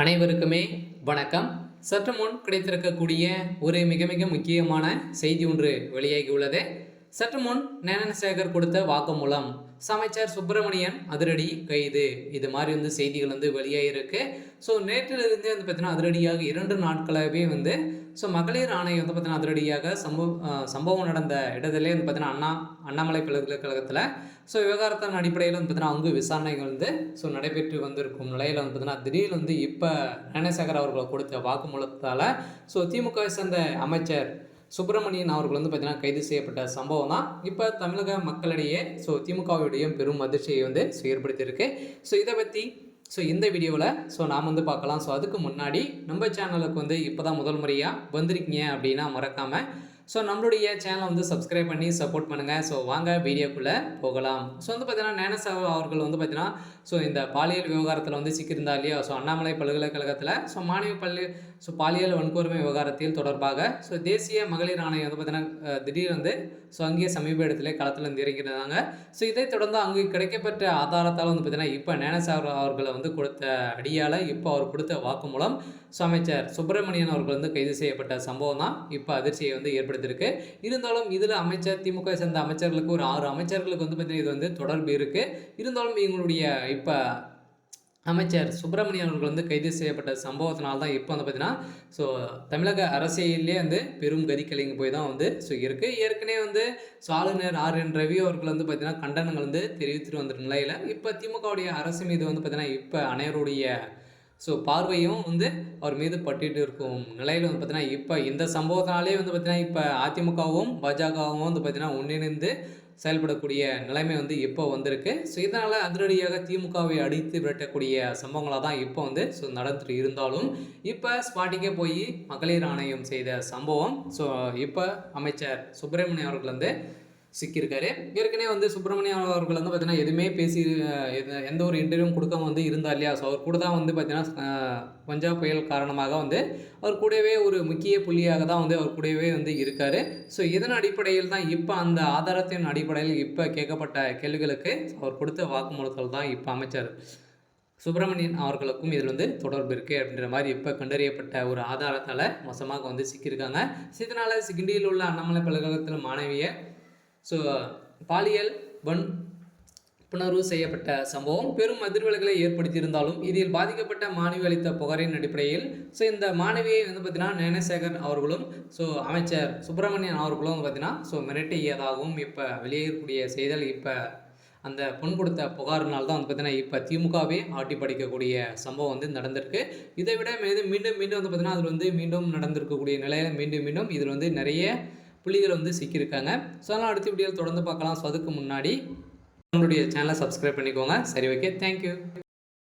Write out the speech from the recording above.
அனைவருக்குமே வணக்கம். சற்று முன் கிடைத்திருக்கக்கூடிய ஒரு மிக மிக முக்கியமான செய்தி ஒன்று வெளியாகியுள்ளது. சற்று முன் ஞானசேகர் கொடுத்த வாக்குமூலம், அமைச்சர் சுப்பிரமணியன் அதிரடி கைது, இது மாதிரி செய்திகள் வெளியாகிருக்கு. ஸோ நேற்றிலிருந்தே பார்த்தீங்கன்னா அதிரடியாக 2 நாட்களாகவே மகளிர் ஆணையம் பார்த்தீங்கன்னா அதிரடியாக சம்பவம் நடந்த இடத்திலே பார்த்தீங்கன்னா அண்ணாமலை பல்கலைக்கழகத்தில் விவகாரத்தின் அடிப்படையில் பார்த்தீங்கன்னா அங்கு விசாரணைகள் நடைபெற்று வந்திருக்கும் நிலையில் பார்த்தீங்கன்னா திடீர்னு இப்போ ஞானசேகர் அவர்கள் கொடுத்த வாக்குமூலத்தால் திமுகவை சேர்ந்த அமைச்சர் சுப்பிரமணியன் அவர்கள் பார்த்தீங்கன்னா கைது செய்யப்பட்ட சம்பவம் தான் இப்போ தமிழக மக்களிடையே திமுகவுடைய பெரும் அதிர்ச்சியை ஏற்படுத்தியிருக்கு. இதை பற்றி இந்த வீடியோவில் நாம் பார்க்கலாம். அதுக்கு முன்னாடி நம்ம சேனலுக்கு இப்போ தான் முதல் முறையாக வந்திருக்கீங்க அப்படின்னா மறக்காமல் நம்மளுடைய சேனலை சப்ஸ்கிரைப் பண்ணி சப்போர்ட் பண்ணுங்கள். வாங்க வீடியோக்குள்ளே போகலாம். பார்த்தீங்கன்னா ஞானசேகர் அவர்கள் பார்த்தீங்கன்னா இந்த பாலியல் விவகாரத்தில் சிக்கியிருந்தா இல்லையா, அண்ணாமலை பல்கலைக்கழகத்தில் மாணவி பாலியல் வன்கொடுமை விவகாரத்தில் தொடர்பாக தேசிய மகளிர் ஆணையம் பார்த்தீங்கன்னா திடீர்னு அங்கேயே சமீப இடத்துல களத்தில் இறங்கியிருந்தாங்க. இதை தொடர்ந்து அங்கு கிடைக்கப்பட்ட ஆதாரத்தால் பார்த்தீங்கன்னா இப்போ ஞானசேகர் அவர்களை கொடுத்த அடியால் இப்போ அவர் கொடுத்த வாக்குமூலம் அமைச்சர் சுப்பிரமணியன் அவர்கள் கைது செய்யப்பட்ட சம்பவம் தான் இப்போ அதிர்ச்சியை ஏற்படுத்தியிருக்கு. இருந்தாலும் இதில் அமைச்சர் சேர்ந்த அமைச்சர்களுக்கு ஒரு 6 அமைச்சர்களுக்கு பார்த்தீங்கன்னா இது தொடர்பு இருக்குது. இருந்தாலும் இவங்களுடைய இப்போ அமைச்சர் சுப்பிரமணியன் அவர்கள் கைது செய்யப்பட்ட சம்பவத்தினால தான் இப்போ பார்த்தீங்கன்னா தமிழக அரசியலே பெரும் கதிக்கலைங்க போய் தான் இருக்குது. ஏற்கனவே ஆளுநர் RN ரவி அவர்கள் பார்த்தீங்கன்னா கண்டனங்கள் தெரிவித்துட்டு வந்த நிலையில் இப்போ திமுகவுடைய அரசு மீது பார்த்தீங்கன்னா இப்போ அனைவருடைய பார்வையும் அவர் மீது பட்டுட்டு இருக்கும் நிலையில் பார்த்தீங்கன்னா இப்போ இந்த சம்பவத்தினாலே பார்த்தீங்கன்னா இப்போ அதிமுகவும் பாஜகவும் பார்த்தீங்கன்னா ஒன்றிணைந்து செயல்படக்கூடிய நிலைமை இப்போ வந்திருக்கு. இதனால் அதிரடியாக திமுகவை அடித்து விரட்டக்கூடிய சம்பவங்களாக தான் இப்போ நடந்துட்டு இருந்தாலும் இப்போ ஸ்பாட்டிக்கே போய் மகளிர் ஆணையம் செய்த சம்பவம் இப்போ அமைச்சர் சுப்பிரமணியன் அவர்கள் சிக்கியிருக்காரு. ஏற்கனவே சுப்பிரமணியன் அவர்கள் பார்த்தீங்கன்னா எதுவுமே பேசி எந்த ஒரு இன்டர்வியூவும் கொடுக்காம இருந்தார் இல்லையா. அவர் கூட தான் பார்த்தீங்கன்னா பஞ்சாப் புயல் காரணமாக அவர் கூடவே ஒரு முக்கிய புள்ளியாக தான் அவர் கூடவே இருக்கார். இதன் அடிப்படையில் தான் இப்போ அந்த ஆதாரத்தின் அடிப்படையில் இப்போ கேட்கப்பட்ட கேள்விகளுக்கு அவர் கொடுத்த வாக்குமூலத்தில் தான் இப்போ அமைச்சர் சுப்பிரமணியன் அவர்களுக்கும் இதில் தொடர்பு இருக்குது அப்படின்ற மாதிரி இப்போ கண்டறியப்பட்ட ஒரு ஆதாரத்தால் மோசமாக சிக்கியிருக்காங்க. இதனால் கிண்டியில் உள்ள அண்ணாமலை பல்கலைக்கழகத்தில் மாணவியை பாலியல் புணர்வு செய்யப்பட்ட சம்பவம் பெரும் அதிர்வலைகளை ஏற்படுத்தியிருந்தாலும் இதில் பாதிக்கப்பட்ட மாணவி அளித்த புகாரின் அடிப்படையில் இந்த மாணவியை பார்த்தீங்கன்னா ஞானசேகர் அவர்களும் அமைச்சர் சுப்பிரமணியன் அவர்களும் பார்த்தீங்கன்னா மிரட்டியதாகவும் இப்போ வெளியேறக்கூடிய செய்தல் இப்போ அந்த பொன் கொடுத்த புகாரினால் தான் பார்த்தீங்கன்னா இப்போ திமுகவே ஆட்டி படிக்கக்கூடிய சம்பவம் நடந்திருக்கு. இதை விட மீண்டும் பார்த்தீங்கன்னா அதில் மீண்டும் நடந்திருக்கக்கூடிய நிலையில் மீண்டும் இதில் நிறைய புள்ளிகள் சிக்கியிருக்காங்க. அதனால் அடுத்த வீடியோவில் தொடர்ந்து பார்க்கலாம். அதுக்கு முன்னாடி நம்மளுடைய சேனலை சப்ஸ்கிரைப் பண்ணிக்கோங்க. சரி, ஓகே, தேங்க்யூ.